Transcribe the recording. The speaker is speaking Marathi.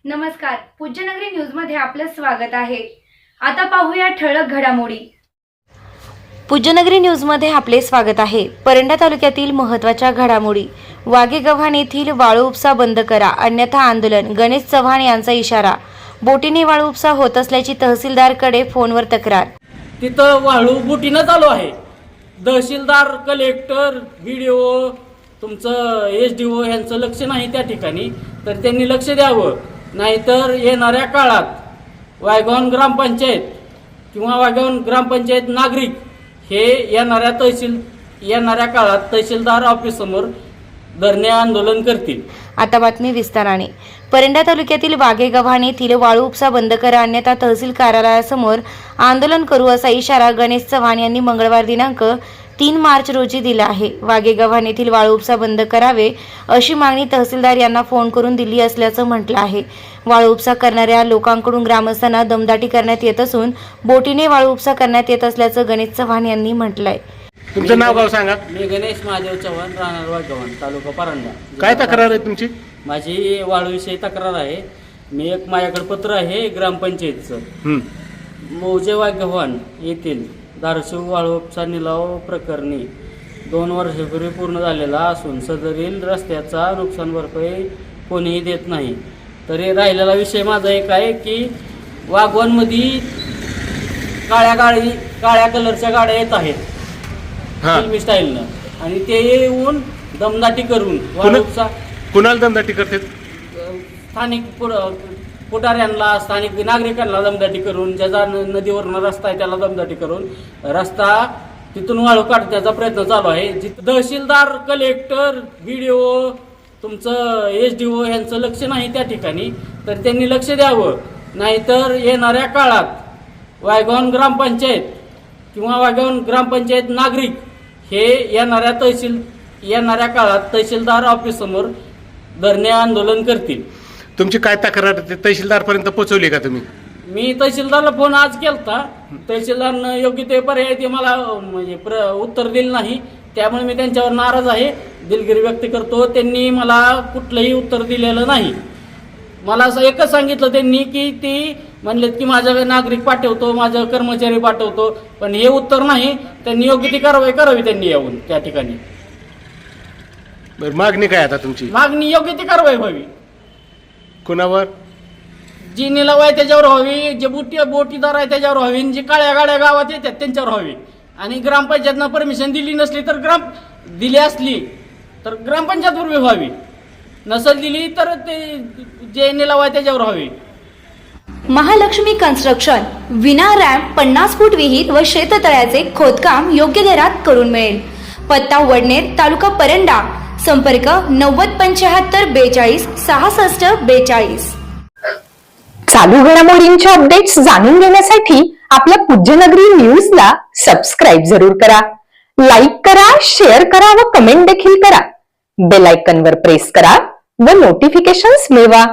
नमस्कार, पूज्यनगरी न्यूज मध्ये आपलं स्वागत आहे। आता पाहूया ठळक घडामोडी। पूज्यनगरी न्यूज मध्ये आपले स्वागत आहे। परंडा तालुक्यातील महत्त्वाच्या घडामोडी। वाघेगव्हाण येथील वाळू उपसा बंद करा अन्यथा आंदोलन, गणेश चव्हाण यांचा इशारा। बोटीने वाळू उपसा होत असल्याची तहसीलदारकडे फोनवर तक्रार। तिथं वाळू बोटीनं चालू आहे। तहसीलदार, कलेक्टर, व्हिडिओ, तुमचं एसडीओ यांचं लक्ष नाही त्या ठिकाणी, तर त्यांनी लक्ष द्यावं। नाहीतर येणाऱ्या काळात वाघेगव्हाण ग्रामपंचायत किंवा वाघेगव्हाण ग्रामपंचायत नागरिक हे येणाऱ्या काळात तहसीलदार ऑफिस समोर धरणे आंदोलन करतील। आता बातमी विस्ताराने। परंडा तालुक्यातील वाघेगव्हाण येथील वाळू उपसा बंद करा अन्यथा तहसील कार्यालयासमोर आंदोलन करू असा इशारा गणेश चव्हाण यांनी मंगळवार दिनांक 3 मार्च रोजी दिला आहे। वाघेगव्हाण येथील वाळू उपसा बंद करावे अशी मागणी तहसीलदार यांना फोन करून दिली असल्याचं म्हटलं आहे। वाळू उपसा करणाऱ्या लोकांकडून ग्रामस्थांना दमदाटी करण्यात येत असून बोटीने वाळू उपसा करण्यात येत असल्याचं गणेश चव्हाण यांनी म्हटलंय। तुमचं नाव गाव सांगा। मी गणेश महादेव चव्हाण, राहणार वाघेगव्हाण, तालुका परंडा। काय तक्रार आहे तुमची? माझी वाळूविषयी तक्रार आहे। माझ्याकडे पत्र आहे ग्रामपंचायतचं। मौजे वाघेगव्हाण येथील धाराशिव वाळू उपसा निलाव प्रकरणी 2 वर्षापूर्वी पूर्ण झालेला असून सदरील रस्त्याचा नुकसान भरपाई कोणीही देत नाही। तरी राहिलेला विषय माझा एक आहे की वाघेगव्हाणमध्ये काळ्या कलरच्या गाड्या येत आहेत फिल्मी स्टाईलनं, आणि ते येऊन दमदाटी करून वाळू उपसा कुणाला दमदाटी करतात? स्थानिक पुढाऱ्यांना, स्थानिक नागरिकांना दमदाटी करून, ज्याचा नदीवरनं रस्ता आहे त्याला दमदाटी करून रस्ता तिथून वाळू काढण्याचा प्रयत्न चालू आहे। तहसीलदार, कलेक्टर, व्हिडिओ, तुमचं एसडीओ यांचं लक्ष नाही त्या ठिकाणी, तर त्यांनी लक्ष द्यावं। नाहीतर येणाऱ्या काळात वाघेगव्हाण ग्रामपंचायत किंवा वाघेगव्हाण ग्रामपंचायत नागरिक हे येणाऱ्या काळात तहसीलदार ऑफिस समोर धरणे आंदोलन करतील। तुमची काय तक्रार तहसीलदार पर्यंत पोहोचवली का तुम्ही? मी तहसीलदारला फोन आज केलता, तहसीलदारनं योग्य ते पर्याय ते मला उत्तर दिलं नाही, त्यामुळे मी त्यांच्यावर नाराज आहे, दिलगिरी व्यक्त करतो। त्यांनी मला कुठलंही उत्तर दिलेलं नाही। मला असं एकच सांगितलं त्यांनी की ती म्हणलेत की माझ्या नागरिक पाठवतो, माझा कर्मचारी पाठवतो, पण हे उत्तर नाही। त्यांनी योग्य ती कारवाई करावी, त्यांनी येऊन त्या ठिकाणी। मागणी काय आता तुमची? मागणी योग्य ती कारवाई व्हावी। कुणावर? जी निलाव आहे त्याच्यावर व्हावी, जे बोटीदार आहे त्याच्यावर व्हावी, जी काळ्या गाड्या गावात येतात त्यांच्यावर व्हावी। आणि ग्रामपंचायतनं परमिशन दिली नसली तर दिली असली तर ग्रामपंचायतवर व्हावी, नसल दिली तर ते जे निलाव आहे त्याच्यावर व्हावी। महालक्ष्मी कन्स्ट्रक्शन विना रॅम्प 50 फूट विहीर व शेततळ्याचे खोदकाम योग्य दरात करून मिळेल। पत्ता वडनेर, तालुका परंडा। संपर्क 907542 6642। चालू घडामोडींच्या अपडेट्स जाणून घेण्यासाठी आपल्या पूज्यनगरी न्यूजला सबस्क्राईब जरूर करा, लाईक करा, शेअर करा व कमेंट देखील करा। बेल आयकॉनवर प्रेस करा व नोटिफिकेशन्स मिळवा।